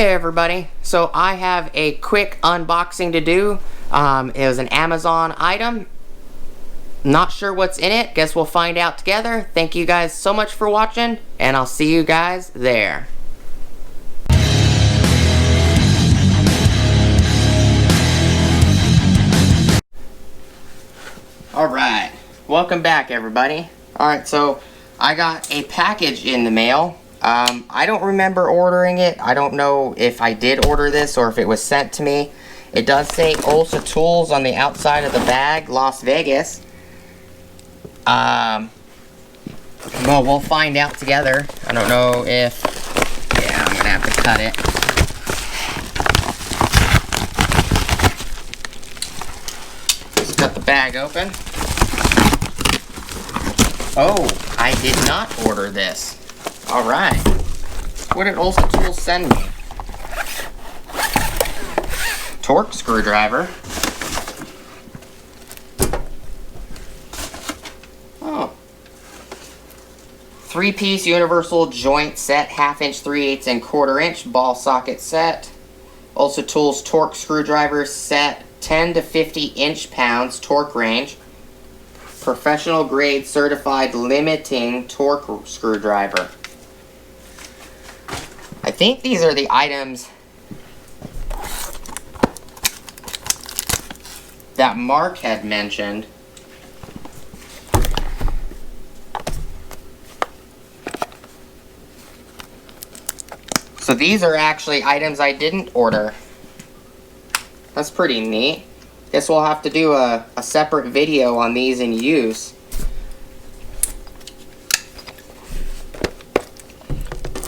Hey everybody, so I have a quick unboxing to do. It was an Amazon item. Not sure what's in it, guess we'll find out together. Thank you guys so much for watching, and I'll see you guys there. Alright, welcome back everybody. Alright, so I got a package in the mail. I don't remember ordering it. I don't know if I did order this or if it was sent to me. It does say Olsa Tools on the outside of the bag, Las Vegas. Well, we'll find out together. I don't know if... Yeah, I'm gonna have to cut it. Just cut the bag open. Oh, I did not order this. Alright. What did Olsa Tools send me? Torque screwdriver. Oh. 3-piece universal joint set, 1/2 inch, 3/8 and 1/4 inch ball socket set. Olsa Tools torque screwdriver set, 10 to 50 inch-pounds torque range. Professional grade certified limiting torque screwdriver. I think these are the items that Mark had mentioned. So these are actually items I didn't order. That's pretty neat. Guess we'll have to do a separate video on these in use.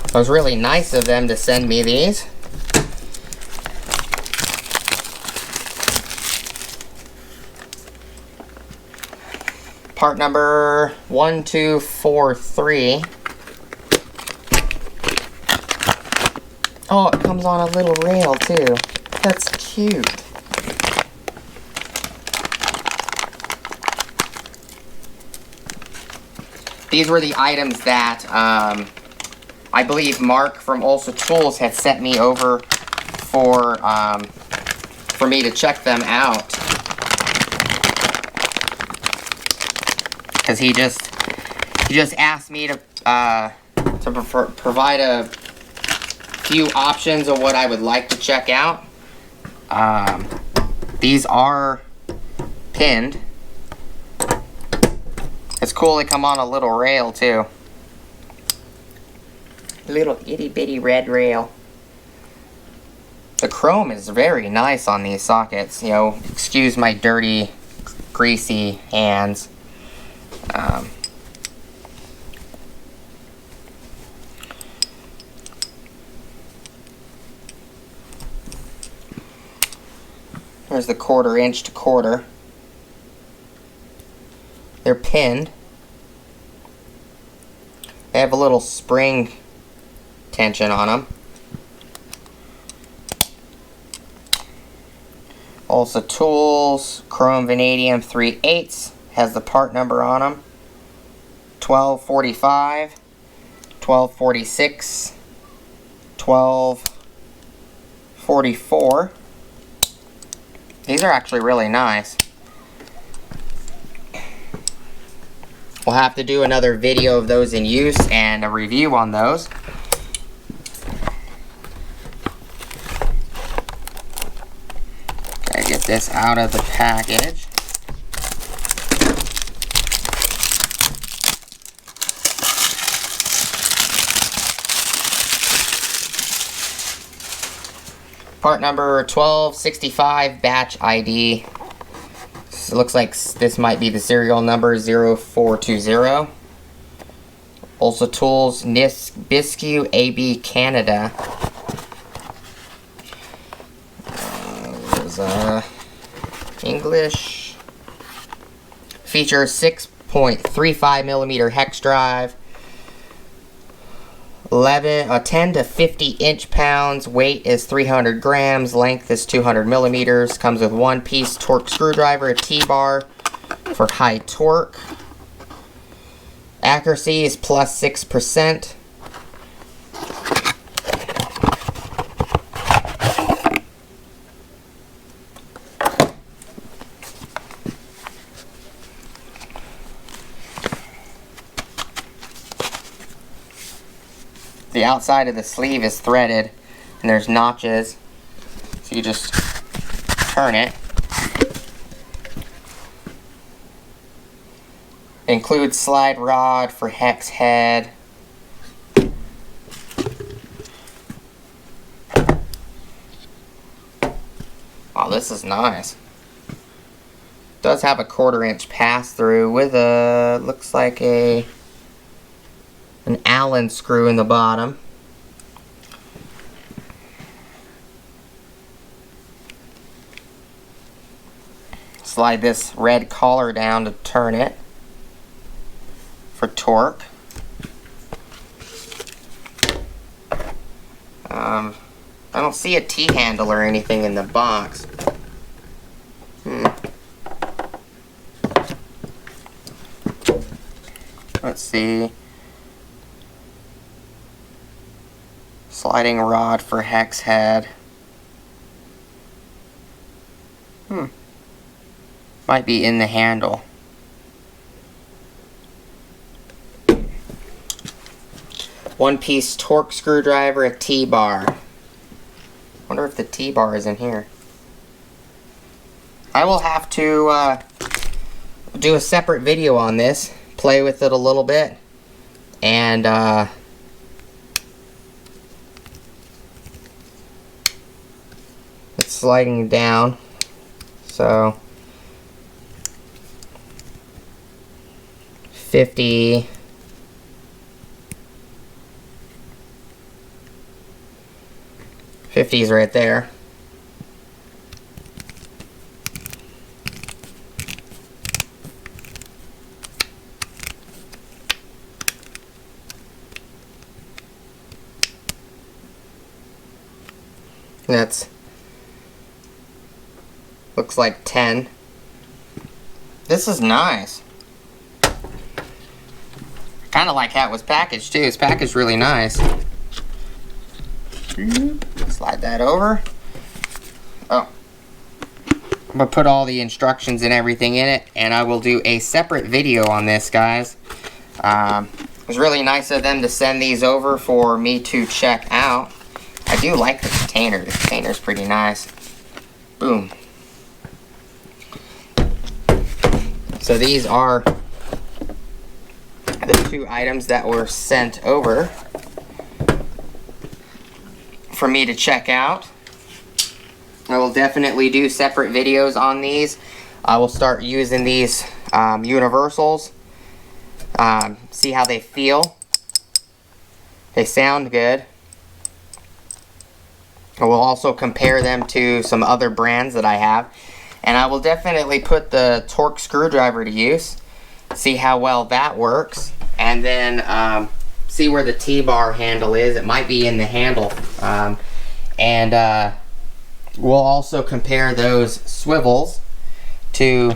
It was really nice of them to send me these. Part number 1243. Oh, it comes on a little rail too. That's cute. These were the items that I believe Mark from Olsa Tools had sent me over for me to check them out. Because he just asked me to provide a few options of what I would like to check out. These are pinned. It's cool they come on a little rail too. Little itty bitty red rail. The chrome is very nice on these sockets. You know, excuse my dirty, greasy hands. There's the 1/4 inch to 1/4. They're pinned. They have a little spring tension on them. Olsa Tools, chrome vanadium 3/8, has the part number on them. 1245, 1246, 1244. These are actually really nice. We'll have to do another video of those in use and a review on those. Gotta get this out of the package. Part number 1265, batch ID. It looks like this might be the serial number 0420. Olsa Tools, Biscu AB Canada. English. Features 6.35mm hex drive. 10 to 50 inch-pounds. Weight is 300 grams. Length is 200 millimeters. Comes with 1-piece torque screwdriver, a T-bar for high torque. Accuracy is +6%. The outside of the sleeve is threaded, and there's notches. So you just turn it. Includes slide rod for hex head. Oh, this is nice. Does have a 1/4 inch pass through with a, looks like an Allen screw in the bottom. Slide this red collar down to turn it for torque. I don't see a T-handle or anything in the box. Let's see. Sliding rod for hex head. Might be in the handle. One-piece torque screwdriver, a T-bar. Wonder if the T-bar is in here. I will have to do a separate video on this, play with it a little bit, and it's sliding down, so 50. '50's right there. That's, looks like 10. This is nice. Kind of like how it was packaged too. It's packaged really nice. Slide that over. Oh, I'm gonna put all the instructions and everything in it, and I will do a separate video on this, guys. It was really nice of them to send these over for me to check out. I do like the container. The container's pretty nice. Boom. So these are the 2 items that were sent over for me to check out. I will definitely do separate videos on these. I will start using these universals. See how they feel. They sound good. I will also compare them to some other brands that I have. And I will definitely put the torque screwdriver to use. See how well that works. And then see where the T-bar handle is. It might be in the handle. We'll also compare those swivels to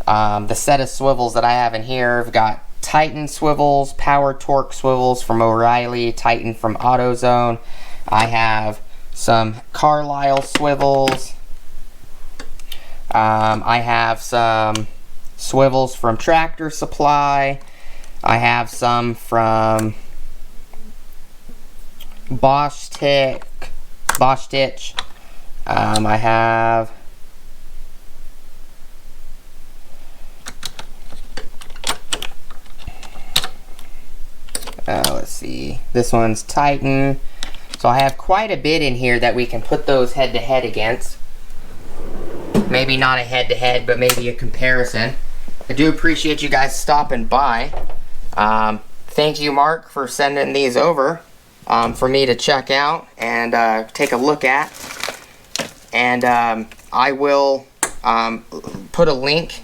the set of swivels that I have in here. I've got Titan swivels, Power Torque swivels from O'Reilly, Titan from AutoZone. I have some Carlisle swivels. I have some swivels from Tractor Supply. I have some from Bosch Stitch. I have let's see, this one's Titan. So I have quite a bit in here that we can put those head to head against. Maybe not a head to head, but maybe a comparison. I do appreciate you guys stopping by. Thank you, Mark, for sending these over for me to check out and take a look at. And I will put a link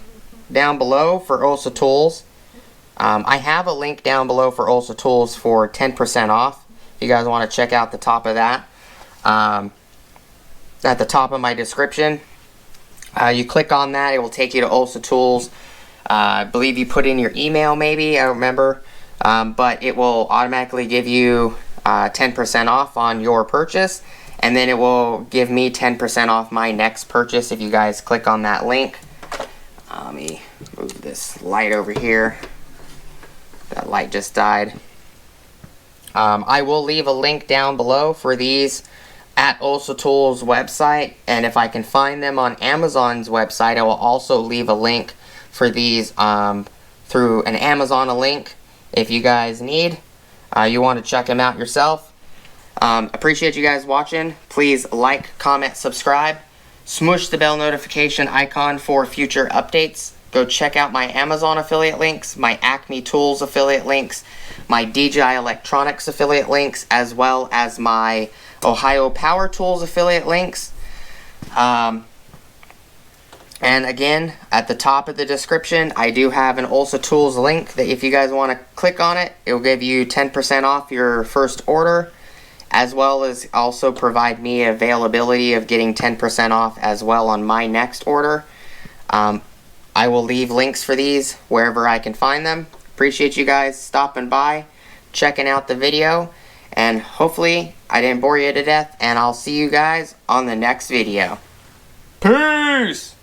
down below for Olsa Tools. I have a link down below for Olsa Tools for 10% off. If you guys want to check out the top of that. At the top of my description. You click on that, it will take you to Olsa Tools. I believe you put in your email maybe, I don't remember. But it will automatically give you 10% off on your purchase. And then it will give me 10% off my next purchase if you guys click on that link. Let me move this light over here. That light just died. I will leave a link down below for these at Olsa Tools website, and if I can find them on Amazon's website, I will also leave a link for these through an Amazon link if you guys need. You want to check them out yourself. Appreciate you guys watching. Please like, comment, subscribe. Smush the bell notification icon for future updates. Go check out my Amazon affiliate links, my Acme Tools affiliate links, my DJI Electronics affiliate links, as well as my Ohio Power Tools affiliate links. And again, at the top of the description, I do have an Olsa Tools link that if you guys want to click on it, it will give you 10% off your first order, as well as also provide me availability of getting 10% off as well on my next order. I will leave links for these wherever I can find them. Appreciate you guys stopping by, checking out the video, and hopefully I didn't bore you to death, and I'll see you guys on the next video. Peace!